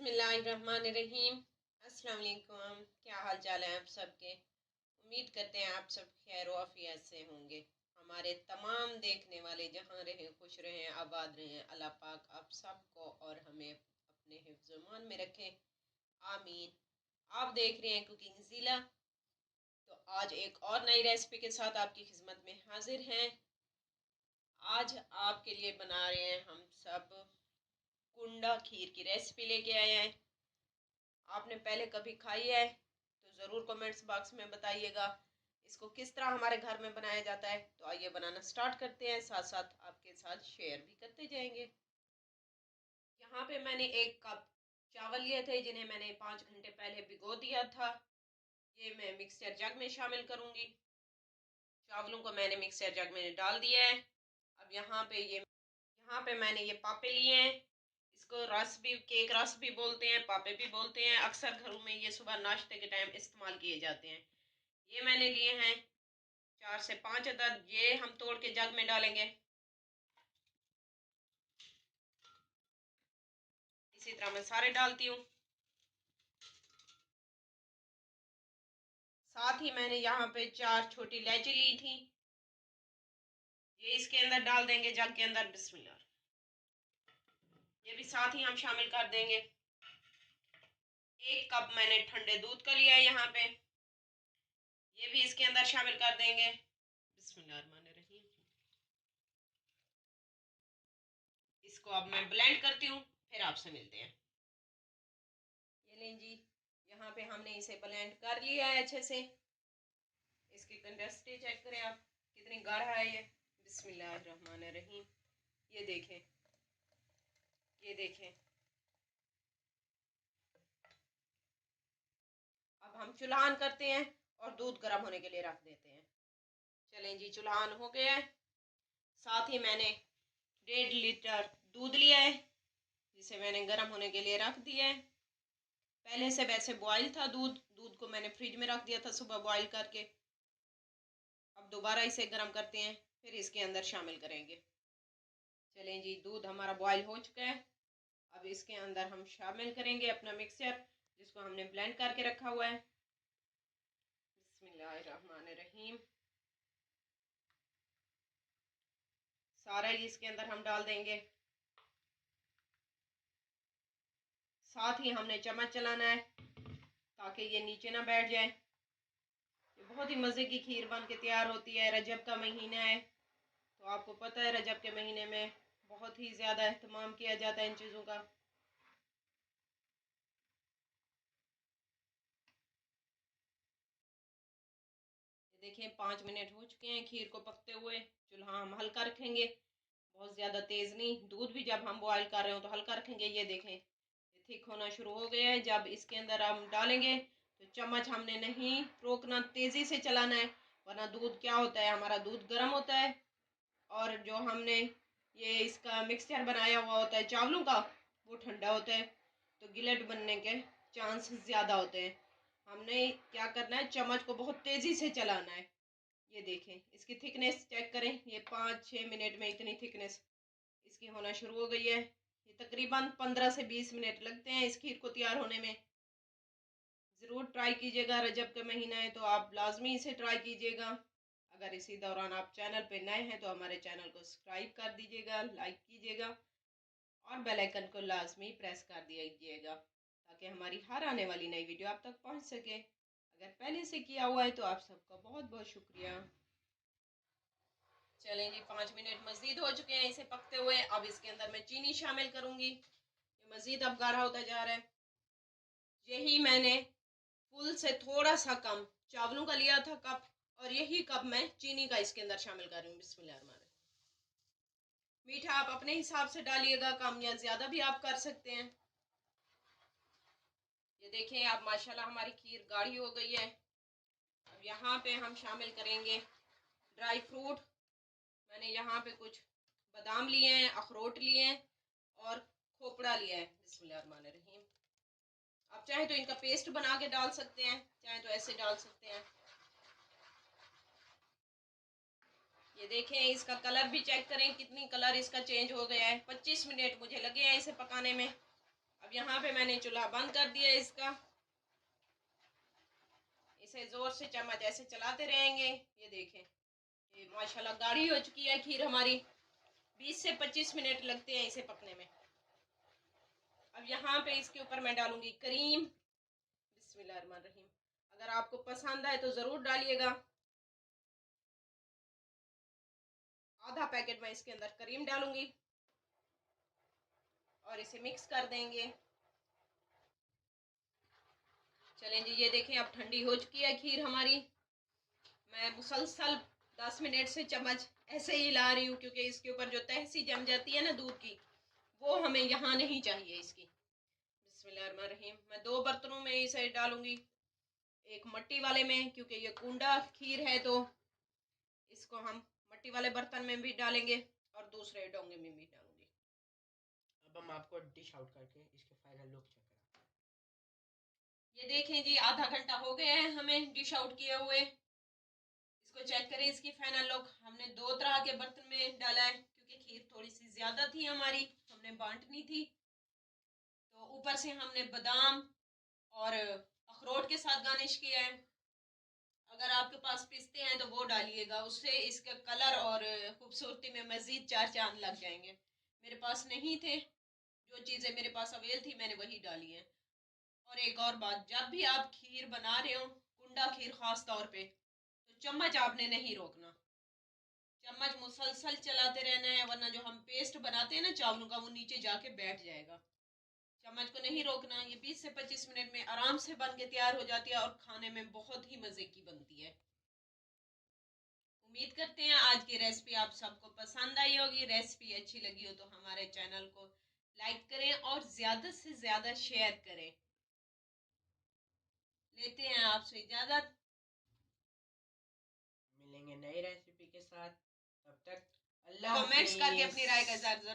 बिस्मिल्लाहिर्रहमानिर्रहीम। अस्सलाम वालेकुम। क्या हाल चाल है आप सबके। उम्मीद करते हैं आप सब खैर आफियत से होंगे। हमारे तमाम देखने वाले जहाँ रहें खुश रहें आबाद रहें। अल्लाह पाक आप सबको और हमें अपने हिफ्ज़-ओ-मान में रखें, आमीन। आप देख रहे हैं कुकिंग ज़िला। तो आज एक और नई रेसिपी के साथ आपकी खिदमत में हाजिर हैं। आज आपके लिए बना रहे हैं हम सब कुंडा खीर की रेसिपी लेके आए हैं। आपने पहले कभी खाई है तो ज़रूर कमेंट्स बॉक्स में बताइएगा इसको किस तरह हमारे घर में बनाया जाता है। तो आइए बनाना स्टार्ट करते हैं, साथ साथ आपके साथ शेयर भी करते जाएंगे। यहाँ पे मैंने 1 कप चावल लिए थे जिन्हें मैंने 5 घंटे पहले भिगो दिया था। ये मैं मिक्सचर जग में शामिल करूँगी। चावलों को मैंने मिक्सचर जग में डाल दिया है। अब यहाँ पे मैंने ये पापे लिए हैं। इसको रस भी, केक रस भी बोलते हैं, पापे भी बोलते हैं। अक्सर घरों में ये सुबह नाश्ते के टाइम इस्तेमाल किए जाते हैं। ये मैंने लिए हैं 4 से 5 अदद। ये हम तोड़ के जग में डालेंगे। इसी तरह मैं सारे डालती हूँ। साथ ही मैंने यहाँ पे 4 छोटी इलायची ली थी, ये इसके अंदर डाल देंगे जग के अंदर। बिस्मिल्लाह। ये भी साथ ही हम शामिल कर देंगे। 1 कप मैंने ठंडे दूध का लिया है यहाँ पे, ये भी इसके अंदर शामिल कर देंगे। बिस्मिल्लाहिर्रहमानिर्रहीम। इसको अब मैं ब्लेंड करती हूँ, फिर आपसे मिलते हैं। ये लें जी, यहाँ पे हमने इसे ब्लेंड कर लिया है अच्छे से। इसकी कंसिस्टेंसी चेक करें आप, कितनी गाढ़ा है ये। बिस्मिल्लाहिर्रहमानिर्रहीम। ये देखें, ये देखें। अब हम चुल्हान करते हैं और दूध गर्म होने के लिए रख देते हैं। चलें जी, चुल्हान हो गया है। साथ ही मैंने 1.5 लीटर दूध लिया है जिसे मैंने गर्म होने के लिए रख दिया है। पहले से वैसे बॉयल था दूध को मैंने फ्रिज में रख दिया था सुबह बॉयल करके। अब दोबारा इसे गर्म करते हैं, फिर इसके अंदर शामिल करेंगे। चलें जी, दूध हमारा बॉयल हो चुका है। अब इसके अंदर हम शामिल करेंगे अपना मिक्सचर जिसको हमने ब्लेंड करके रखा हुआ है। बिस्मिल्लाहिर्रहमानिर्रहीम। सारा ही इसके अंदर हम डाल देंगे। साथ ही हमने चम्मच चलाना है ताकि ये नीचे ना बैठ जाए। ये बहुत ही मज़े की खीर बन के तैयार होती है। रजब का महीना है तो आपको पता है रजब के महीने में बहुत ही ज़्यादा एहतमाम किया जाता है इन चीज़ों का। ये देखें 5 मिनट हो चुके हैं खीर को पकते हुए। चूल्हा हम हल्का रखेंगे, बहुत ज़्यादा तेज़ नहीं। दूध भी जब हम बॉयल कर रहे हो तो हल्का रखेंगे। ये देखें ये थिक होना शुरू हो गया है। जब इसके अंदर हम डालेंगे तो चम्मच हमने नहीं रोकना, तेज़ी से चलाना है, वरना दूध क्या होता है, हमारा दूध गर्म होता है और जो हमने ये इसका मिक्सचर बनाया हुआ होता है चावलों का वो ठंडा होता है, तो गिलेट बनने के चांस ज़्यादा होते हैं। हमने क्या करना है, चम्मच को बहुत तेज़ी से चलाना है। ये देखें इसकी थिकनेस चेक करें, ये 5-6 मिनट में इतनी थिकनेस इसकी होना शुरू हो गई है। ये तकरीबन 15 से 20 मिनट लगते हैं इस खीर को तैयार होने में। ज़रूर ट्राई कीजिएगा, रजब का महीना है तो आप लाजमी इसे ट्राई कीजिएगा। अगर इसी दौरान आप चैनल पे नए हैं तो हमारे चैनल को सब्सक्राइब कर दीजिएगा, लाइक कीजिएगा और बेल आइकन को लाजमी प्रेस कर दीजिएगा ताकि हमारी हर आने वाली नई वीडियो आप तक पहुंच सके। अगर पहले से किया हुआ है तो आप सबका बहुत बहुत शुक्रिया। चलें जी, 5 मिनट मज़ीद हो चुके हैं इसे पकते हुए। अब इसके अंदर मैं चीनी शामिल करूँगी। ये मज़ीद अब गाढ़ा होता जा रहा है। यही मैंने फुल से थोड़ा सा कम चावलों का लिया था कप, और यही कप मैं चीनी का इसके अंदर शामिल कर रही हूँ। बिस्मिल्लाह। मीठा आप अपने हिसाब से डालिएगा, कम या ज़्यादा भी आप कर सकते हैं। ये देखें आप, माशाल्लाह हमारी खीर गाढ़ी हो गई है। अब यहाँ पे हम शामिल करेंगे ड्राई फ्रूट। मैंने यहाँ पे कुछ बादाम लिए हैं, अखरोट लिए हैं और खोपड़ा लिया है। बिस्मिल्लाहिर्रहमानिर्रहीम। आप चाहे तो इनका पेस्ट बना के डाल सकते हैं, चाहे तो ऐसे डाल सकते हैं। ये देखें इसका कलर भी चेक करें, कितनी कलर इसका चेंज हो गया है। 25 मिनट मुझे लगे हैं इसे पकाने में। अब अब यहाँ पे मैंने चूल्हा बंद कर दिया इसका। इसे जोर से चम्मच ऐसे चलाते रहेंगे। ये देखें, ये माशाल्लाह गाढ़ी हो चुकी है खीर हमारी। 20 से 25 मिनट लगते हैं इसे पकने में। अब यहाँ पे इसके ऊपर मैं डालूंगी करीम। बिस्मिल्लाहिर्रहमानिर्रहीम। अगर आपको पसंद आए तो ज़रूर डालिएगा। आधा पैकेट मैं इसके अंदर करीम डालूंगी और इसे मिक्स कर देंगे। चलें जी, ये देखें अब ठंडी हो चुकी है खीर हमारी। मैं मुसलसल 10 मिनट से चम्मच ऐसे ही ला रही हूँ, क्योंकि इसके ऊपर जो तहसी जम जाती है ना दूध की, वो हमें यहाँ नहीं चाहिए इसकी। बिस्मिल्लाहिर्रहमानिर्रहीम। मैं 2 बर्तनों में इसे डालूंगी। एक मट्टी वाले में, क्योंकि ये कूंडा खीर है तो इसको हम मट्टी वाले बर्तन में भी डालेंगे और दूसरे डोंगे में भी डालूंगी। अब हम आपको डिश आउट करके इसके फाइनल लुक चेक कराते हैं। ये देखें जी, आधा घंटा हो गया है हमें डिश आउट किए हुए। इसको चेक करें इसकी फाइनल लुक। हमने 2 तरह के बर्तन में डाला है, क्योंकि खीर थोड़ी सी ज़्यादा थी हमारी, हमने बांटनी थी। तो ऊपर से हमने बादाम और अखरोट के साथ गार्निश किया है। अगर आपके पास पिस्ते हैं तो वो डालिएगा, उससे इसका कलर और खूबसूरती में मज़ीद 4 चांद लग जाएंगे। मेरे पास नहीं थे, जो चीज़ें मेरे पास अवेल थी मैंने वही डाली हैं। और एक और बात, जब भी आप खीर बना रहे हो, कुंडा खीर ख़ास तौर पे, तो चम्मच आपने नहीं रोकना। चम्मच मुसलसल चलाते रहना है, वरना जो हम पेस्ट बनाते हैं ना चावलों का, वो नीचे जाके बैठ जाएगा। चम्मच को नहीं रोकना। ये 20 से 25 मिनट में आराम से बन के तैयार हो जाती है और खाने में बहुत ही मज़े की बनती है। उम्मीद करते हैं आज की रेसिपी आप सबको पसंद आई होगी। रेसिपी अच्छी लगी हो तो हमारे चैनल को लाइक करें और ज़्यादा से ज़्यादा शेयर करें। लेते हैं आपसे इजाज़त। मिलेंगे नई रेसिपी के साथ, तब तक अल्लाह कमेंट्स करके अपनी राय का हाफिज़। इज़हार ज़रूर